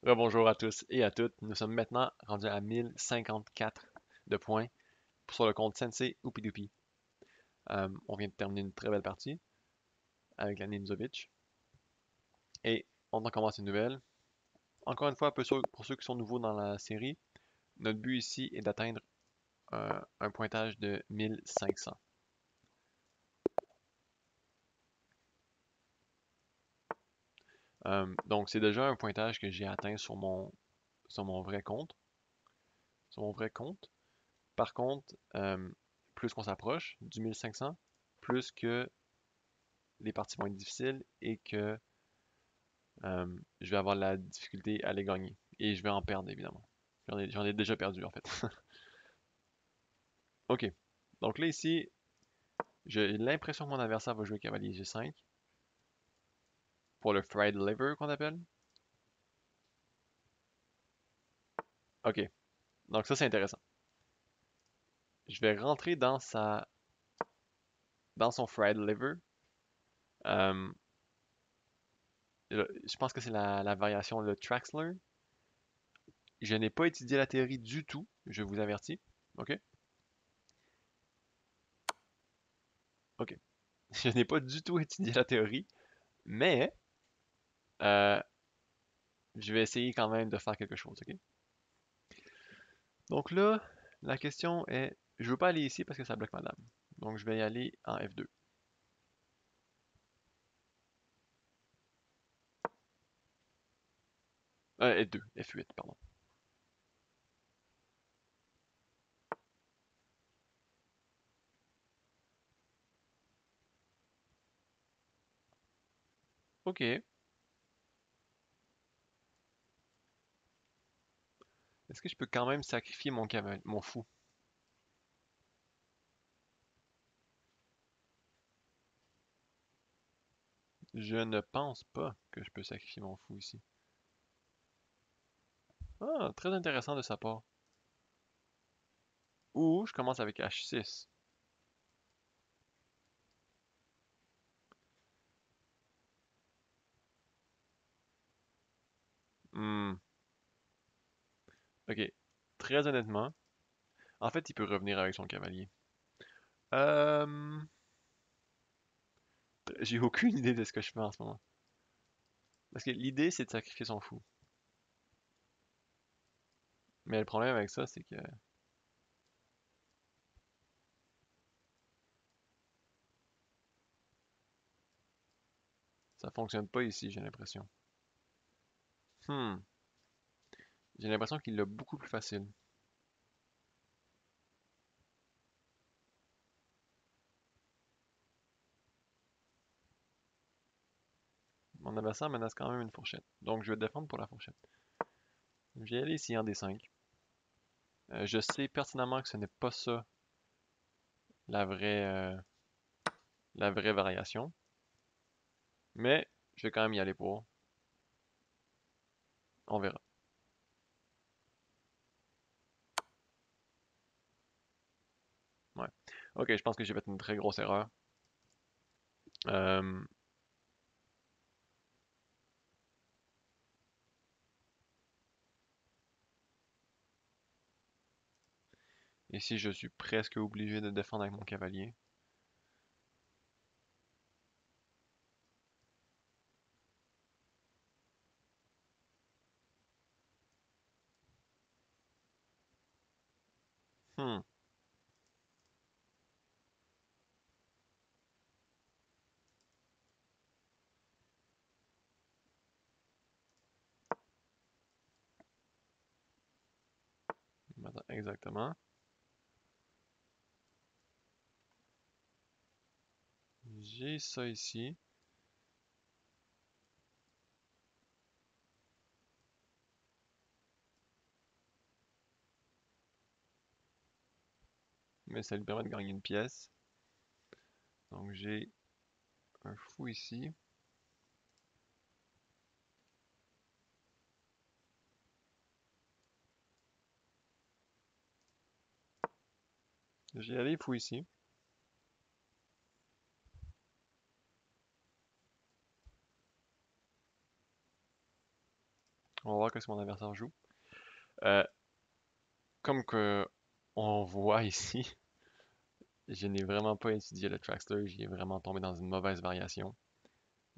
Rebonjour à tous et à toutes. Nous sommes maintenant rendus à 1054 de points sur le compte Sensei Oupidoupie. On vient de terminer une très belle partie avec la Ninzovic. Et on en commence une nouvelle. Encore une fois, pour ceux qui sont nouveaux dans la série, notre but ici est d'atteindre un pointage de 1500. Donc c'est déjà un pointage que j'ai atteint sur mon vrai compte. Sur mon vrai compte. Par contre, plus qu'on s'approche du 1500, plus que les parties vont être difficiles et que je vais avoir la difficulté à les gagner. Et je vais en perdre, évidemment. J'en ai déjà perdu, en fait. Ok. Donc là, ici, j'ai l'impression que mon adversaire va jouer cavalier G5 pour le fried liver qu'on appelle. Ok. Donc ça, c'est intéressant. Je vais rentrer dans son fried liver. Euh, je pense que c'est la variation, le Traxler. Je n'ai pas étudié la théorie du tout, je vous avertis. Ok? Ok. Je n'ai pas du tout étudié la théorie, mais euh, je vais essayer quand même de faire quelque chose, ok? Donc là, la question est, je veux pas aller ici parce que ça bloque ma dame. Donc je vais y aller en F2. F2, F8, pardon. Ok. Est-ce que je peux quand même sacrifier mon fou? Je ne pense pas que je peux sacrifier mon fou ici. Ah, très intéressant de sa part. Ou je commence avec H6. Hmm, ok. Très honnêtement, en fait, il peut revenir avec son cavalier. Euh, j'ai aucune idée de ce que je fais en ce moment. Parce que l'idée, c'est de sacrifier son fou. Mais le problème avec ça, c'est que ça fonctionne pas ici, j'ai l'impression. Hmm. J'ai l'impression qu'il l'a beaucoup plus facile. Mon adversaire menace quand même une fourchette. Donc je vais défendre pour la fourchette. Je vais aller ici en D5. Je sais pertinemment que ce n'est pas ça la vraie, euh, la vraie variation. Mais je vais quand même y aller pour. On verra. Ouais. Ok, je pense que j'ai fait une très grosse erreur. Euh, ici, je suis presque obligé de défendre avec mon cavalier. Hmm. Attends, exactement. J'ai ça ici. Mais ça lui permet de gagner une pièce. Donc j'ai un fou ici. J'ai allé fou ici. On va voir ce que mon adversaire joue. Euh, Comme que on voit ici, je n'ai vraiment pas étudié le Trackster, j'y ai vraiment tombé dans une mauvaise variation.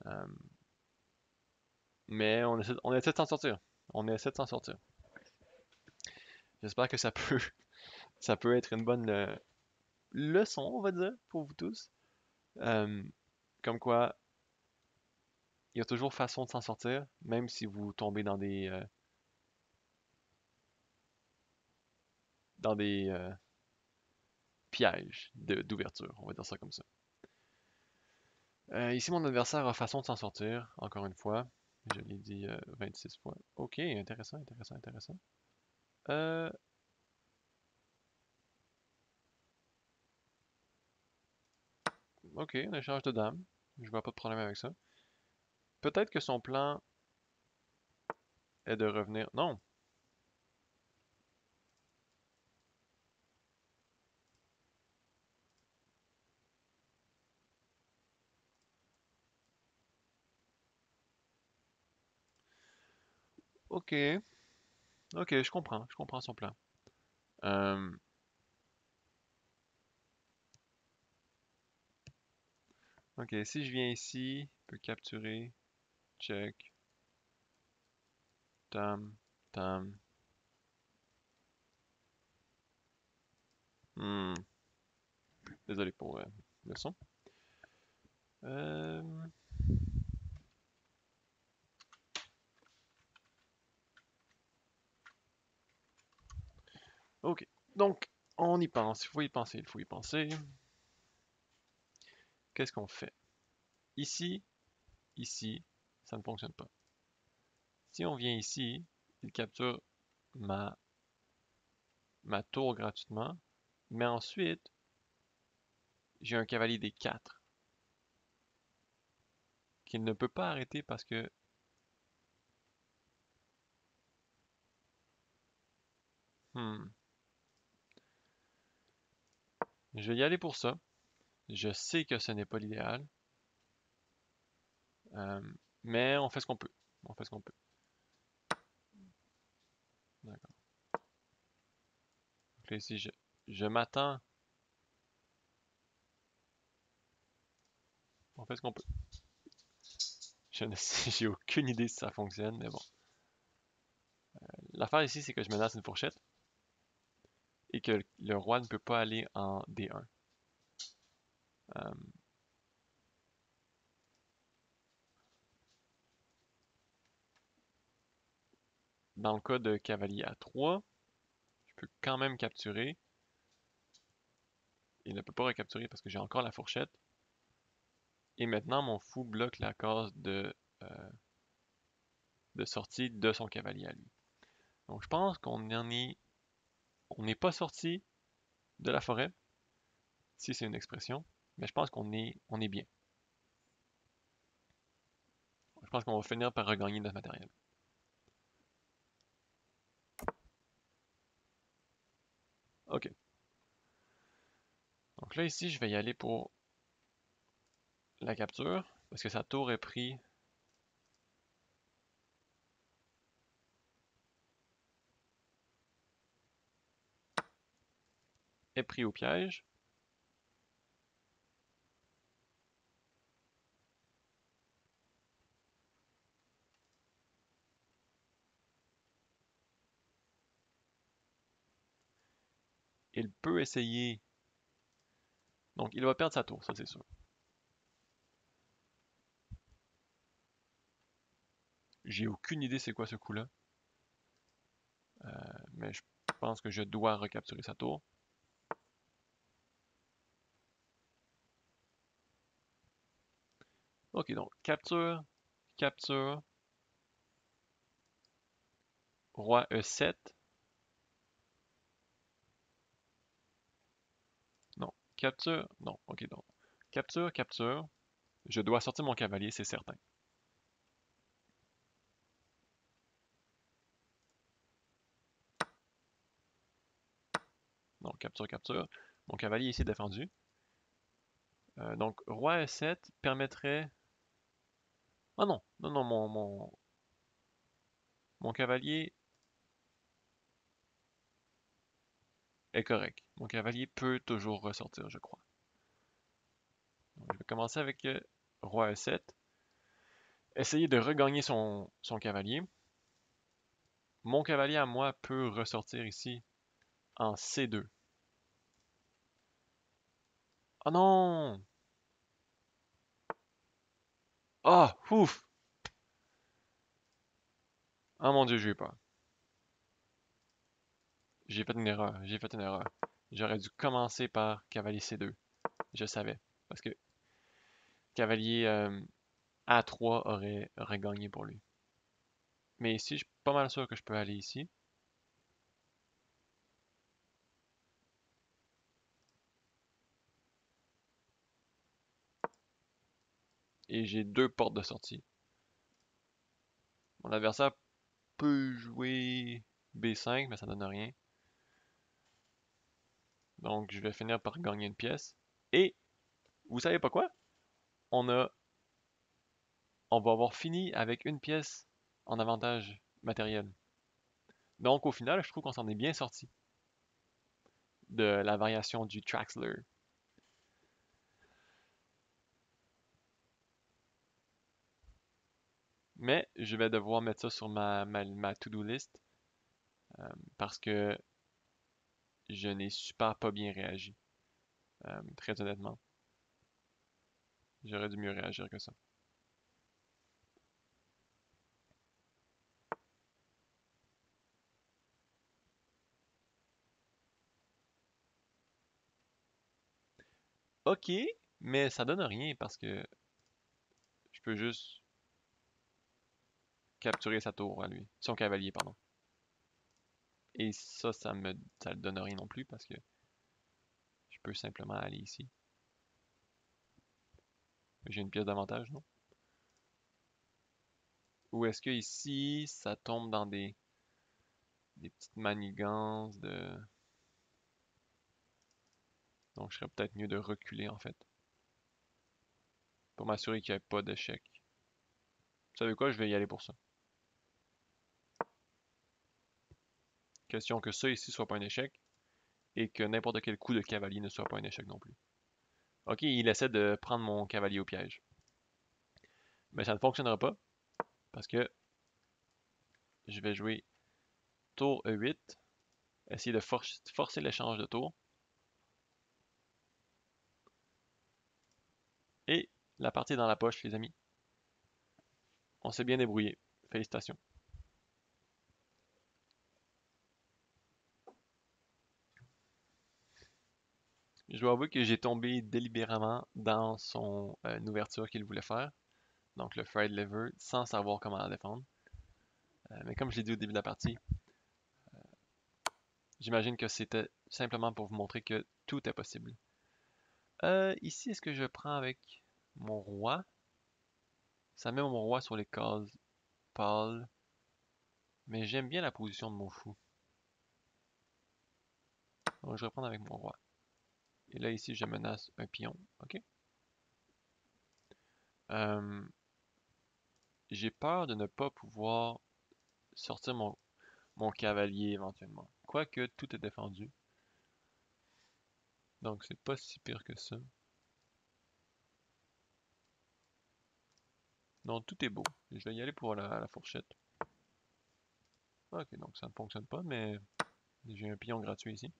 Euh, mais on essaie de s'en sortir. On essaie de s'en sortir. J'espère que ça peut être une bonne leçon, on va dire, pour vous tous. Euh, Comme quoi, il y a toujours façon de s'en sortir, même si vous tombez dans des pièges d'ouverture, on va dire ça comme ça. Ici, mon adversaire a façon de s'en sortir, encore une fois. Je l'ai dit 26 fois. Ok, intéressant, intéressant, intéressant. Euh, ok, un échange de dames. Je vois pas de problème avec ça. Peut-être que son plan est de revenir. Non. Ok, ok, je comprends son plan. Euh, ok, si je viens ici, je peux capturer, check, tam, tam. Hmm, désolé pour le son. Euh, ok, donc on y pense, il faut y penser, il faut y penser. Qu'est-ce qu'on fait? Ici, ici, ça ne fonctionne pas. Si on vient ici, il capture ma, ma tour gratuitement, mais ensuite, j'ai un cavalier des 4 qu'il ne peut pas arrêter parce que hmm, je vais y aller pour ça. Je sais que ce n'est pas l'idéal, euh, mais on fait ce qu'on peut. On fait ce qu'on peut. D'accord. Donc là, ici, je m'attends. On fait ce qu'on peut. Je ne sais, j'ai aucune idée si ça fonctionne, mais bon. L'affaire ici, c'est que je menace une fourchette et que le roi ne peut pas aller en D1. Euh, Dans le cas de cavalier A3, je peux quand même capturer. Il ne peut pas recapturer parce que j'ai encore la fourchette. Et maintenant, mon fou bloque la case de sortie de son cavalier à lui. Donc je pense on n'est pas sorti de la forêt, si c'est une expression, mais je pense on est bien. Je pense qu'on va finir par regagner notre matériel. Ok. Donc là, ici, je vais y aller pour la capture, parce que sa tour est pris au piège. Il peut essayer. Donc, il va perdre sa tour, ça c'est sûr. J'ai aucune idée c'est quoi ce coup-là. Mais je pense que je dois recapturer sa tour. Ok, donc capture, capture, roi E7. Non, capture, non, ok, donc capture, capture. Je dois sortir mon cavalier, c'est certain. Donc capture, capture. Mon cavalier ici est défendu. Donc roi E7 permettrait... Ah non, non, non, Mon cavalier est correct. Mon cavalier peut toujours ressortir, je crois. Donc, je vais commencer avec roi E7. Essayer de regagner son cavalier. Mon cavalier à moi peut ressortir ici en C2. Oh non! Ah! Ouf! Oh mon Dieu, j'ai eu peur. J'ai fait une erreur. J'ai fait une erreur. J'aurais dû commencer par cavalier C2. Je savais. Parce que cavalier A3 aurait gagné pour lui. Mais ici, je suis pas mal sûr que je peux aller ici. Et j'ai deux portes de sortie. Mon adversaire peut jouer B5, mais ça donne rien. Donc, je vais finir par gagner une pièce. Et, vous savez pas quoi? On a, on va avoir fini avec une pièce en avantage matériel. Donc, au final, je trouve qu'on s'en est bien sorti de la variation du Traxler. Mais je vais devoir mettre ça sur ma to-do list parce que je n'ai super pas bien réagi, très honnêtement. J'aurais dû mieux réagir que ça. Ok, mais ça donne rien parce que je peux juste capturer sa tour à lui, son cavalier, pardon. Et ça le donne rien non plus parce que je peux simplement aller ici. J'ai une pièce d'avantage, non? Ou est-ce que ici, ça tombe dans des petites manigances de... Donc, je serais peut-être mieux de reculer, en fait, pour m'assurer qu'il n'y ait pas d'échec. Vous savez quoi? Je vais y aller pour ça. Question que ça ici soit pas un échec et que n'importe quel coup de cavalier ne soit pas un échec non plus. Ok, il essaie de prendre mon cavalier au piège. Mais ça ne fonctionnera pas parce que je vais jouer tour E8, essayer de forcer l'échange de tour. Et la partie est dans la poche, les amis. On s'est bien débrouillé. Félicitations. Je dois avouer que j'ai tombé délibérément dans son ouverture qu'il voulait faire, donc le Fried Liver, sans savoir comment la défendre. Mais comme je l'ai dit au début de la partie, j'imagine que c'était simplement pour vous montrer que tout est possible. Ici, est-ce que je prends avec mon roi? Ça met mon roi sur les cases pâles, mais j'aime bien la position de mon fou. Donc je vais prendre avec mon roi. Et là, ici, je menace un pion. Ok. Euh, j'ai peur de ne pas pouvoir sortir mon cavalier éventuellement. Quoique tout est défendu. Donc c'est pas si pire que ça. Non, tout est beau. Je vais y aller pour la fourchette. Ok, donc ça ne fonctionne pas, mais j'ai un pion gratuit ici.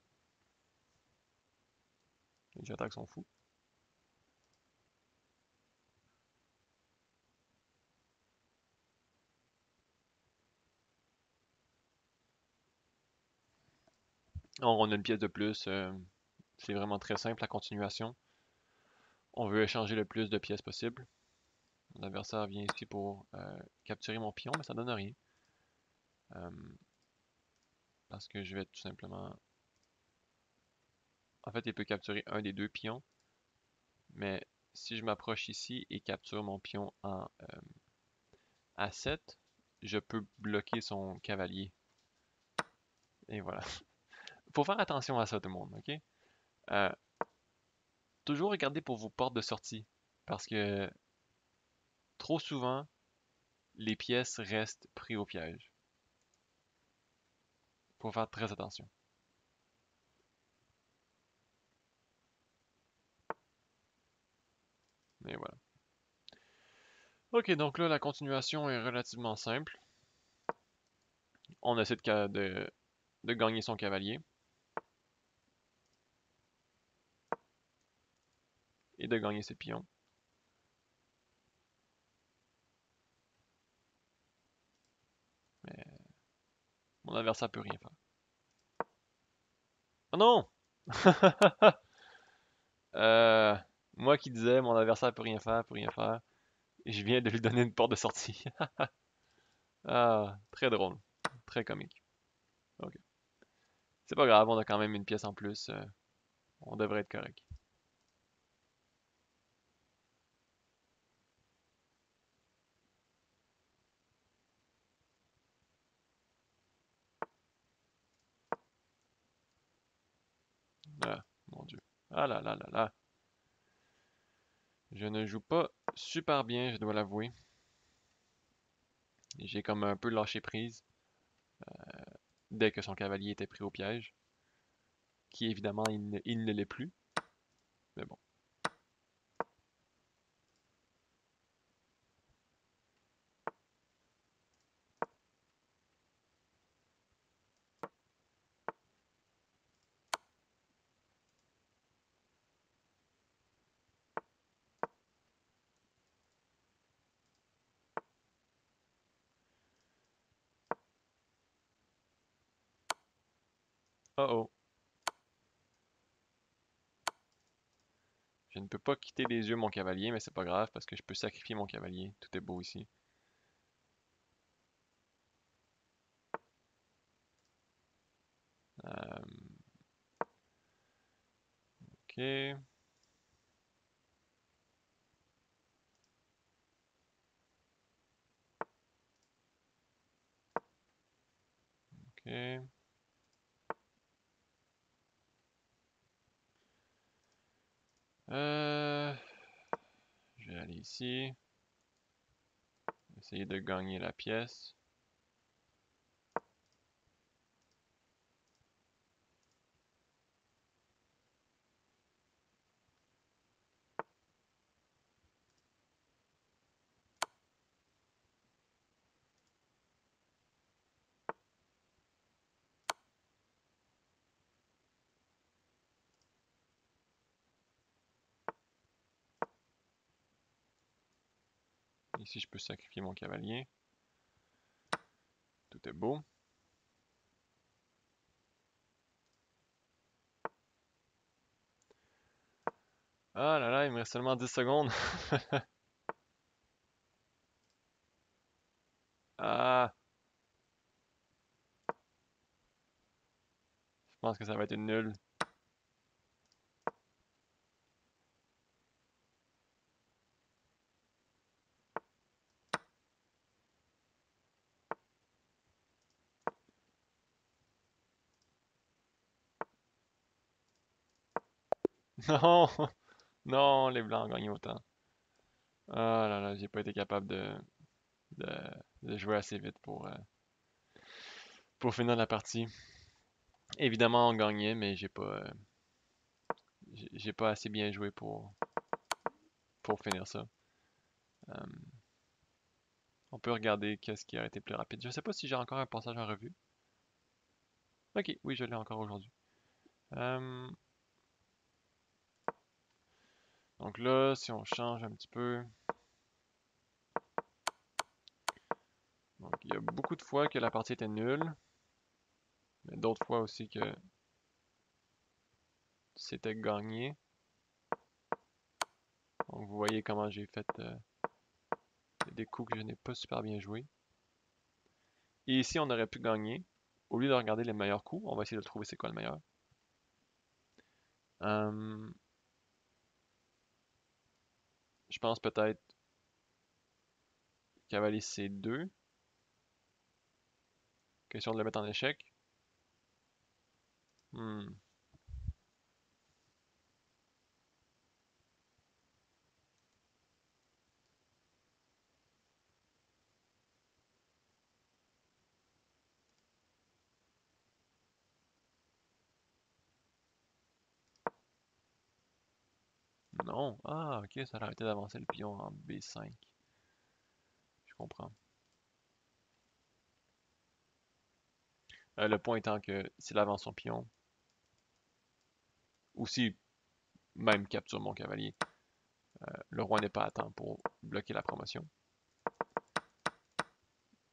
Et j'attaque son fou. On a une pièce de plus. C'est vraiment très simple la continuation. On veut échanger le plus de pièces possible. Mon adversaire vient ici pour capturer mon pion, mais ça donne rien. Euh, parce que je vais tout simplement... En fait, il peut capturer un des deux pions, mais si je m'approche ici et capture mon pion en A7, je peux bloquer son cavalier. Et voilà. Faut faire attention à ça, tout le monde, ok? Euh, toujours regarder pour vos portes de sortie, parce que trop souvent, les pièces restent prises au piège. Faut faire très attention. Et voilà. Ok, donc là, la continuation est relativement simple. On essaie de gagner son cavalier et de gagner ses pions. Mais mon adversaire peut rien faire. Oh non! Euh, moi qui disais mon adversaire peut rien faire, et je viens de lui donner une porte de sortie. Ah, très drôle, très comique. Ok. C'est pas grave, on a quand même une pièce en plus. On devrait être correct. Ah, mon Dieu. Ah là là là là. Je ne joue pas super bien, je dois l'avouer. J'ai comme un peu lâché prise dès que son cavalier était pris au piège, qui évidemment il ne l'est plus. Mais bon. Oh oh. Je ne peux pas quitter des yeux mon cavalier, mais c'est pas grave parce que je peux sacrifier mon cavalier. Tout est beau ici. Euh, ok. Ok. Euh, je vais aller ici. Essayer de gagner la pièce. Ici, je peux sacrifier mon cavalier. Tout est beau. Ah là là, il me reste seulement 10 secondes. Ah, je pense que ça va être une nulle. Non, non, les blancs ont gagné autant. Ah là là, j'ai pas été capable de, de jouer assez vite pour finir la partie. Évidemment, on gagnait, mais j'ai pas assez bien joué pour finir ça. Euh, on peut regarder qu'est-ce qui a été plus rapide. Je sais pas si j'ai encore un passage en revue. Ok, oui, je l'ai encore aujourd'hui. Euh, donc là, si on change un petit peu. Donc, il y a beaucoup de fois que la partie était nulle, mais d'autres fois aussi que c'était gagné. Donc, vous voyez comment j'ai fait des coups que je n'ai pas super bien joués. Et ici, on aurait pu gagner. Au lieu de regarder les meilleurs coups, on va essayer de trouver c'est quoi le meilleur. Euh, je pense peut-être cavalier C2. Question de le mettre en échec. Hmm. non. Ah, ok, ça a arrêté d'avancer le pion en B5. Je comprends. Le point étant que s'il avance son pion, ou si même capture mon cavalier, le roi n'est pas à temps pour bloquer la promotion.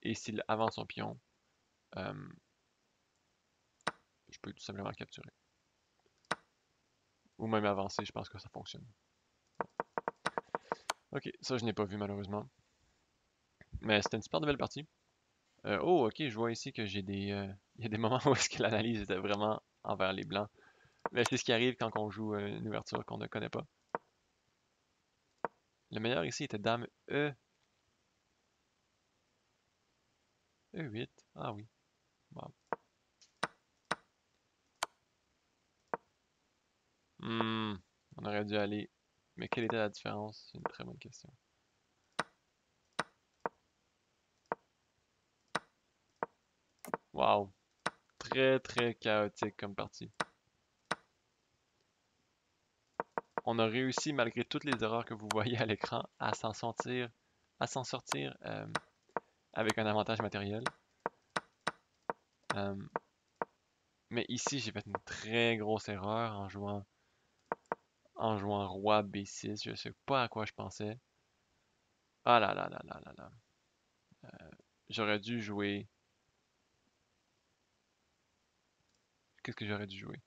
Et s'il avance son pion, euh, je peux tout simplement capturer. Ou même avancer, je pense que ça fonctionne. Ok, ça je n'ai pas vu malheureusement. Mais c'était une super belle partie. Oh, ok, je vois ici que il y a des moments où est-ce que l'analyse était vraiment envers les blancs. Mais c'est ce qui arrive quand on joue une ouverture qu'on ne connaît pas. Le meilleur ici était Dame E8. Ah oui. Wow. On aurait dû aller. Mais quelle était la différence? C'est une très bonne question. Wow. Très très chaotique comme partie. On a réussi, malgré toutes les erreurs que vous voyez à l'écran, à s'en sortir avec un avantage matériel. Euh, mais ici, j'ai fait une très grosse erreur en jouant roi B6. Je sais pas à quoi je pensais. Ah là là là là là là. J'aurais dû jouer. Qu'est-ce que j'aurais dû jouer?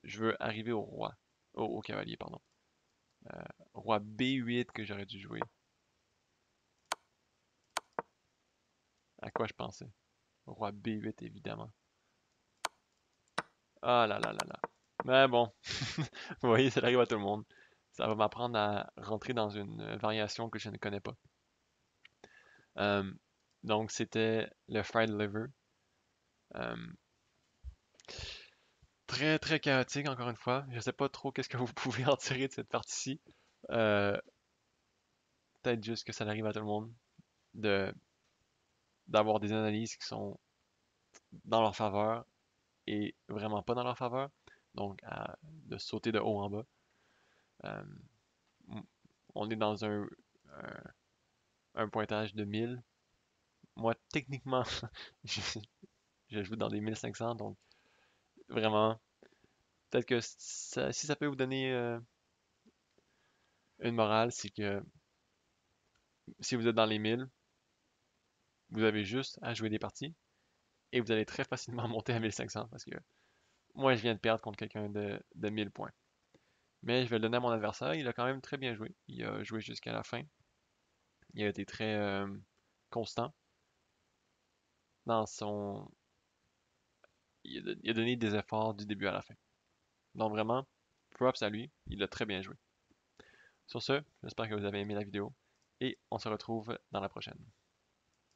Je veux arriver au roi. Au cavalier, pardon. Roi B8 que j'aurais dû jouer. À quoi je pensais? Roi B8, évidemment. Ah là là là là. Mais bon, vous voyez, ça arrive à tout le monde. Ça va m'apprendre à rentrer dans une variation que je ne connais pas. Euh, donc, c'était le fried liver. Euh, très, très chaotique, encore une fois. Je sais pas trop qu'est-ce que vous pouvez en tirer de cette partie-ci. Euh, Peut-être juste que ça arrive à tout le monde de d'avoir des analyses qui sont dans leur faveur et vraiment pas dans leur faveur. Donc, de sauter de haut en bas. Euh, on est dans un pointage de 1000. Moi, techniquement, je, je joue dans des 1500, donc vraiment, peut-être que si ça peut vous donner une morale, c'est que si vous êtes dans les 1000, vous avez juste à jouer des parties et vous allez très facilement monter à 1500 parce que moi, je viens de perdre contre quelqu'un de 1000 points. Mais je vais le donner à mon adversaire, il a quand même très bien joué. Il a joué jusqu'à la fin. Il a été très constant dans son. Il a donné des efforts du début à la fin. Donc vraiment, props à lui, il a très bien joué. Sur ce, j'espère que vous avez aimé la vidéo et on se retrouve dans la prochaine.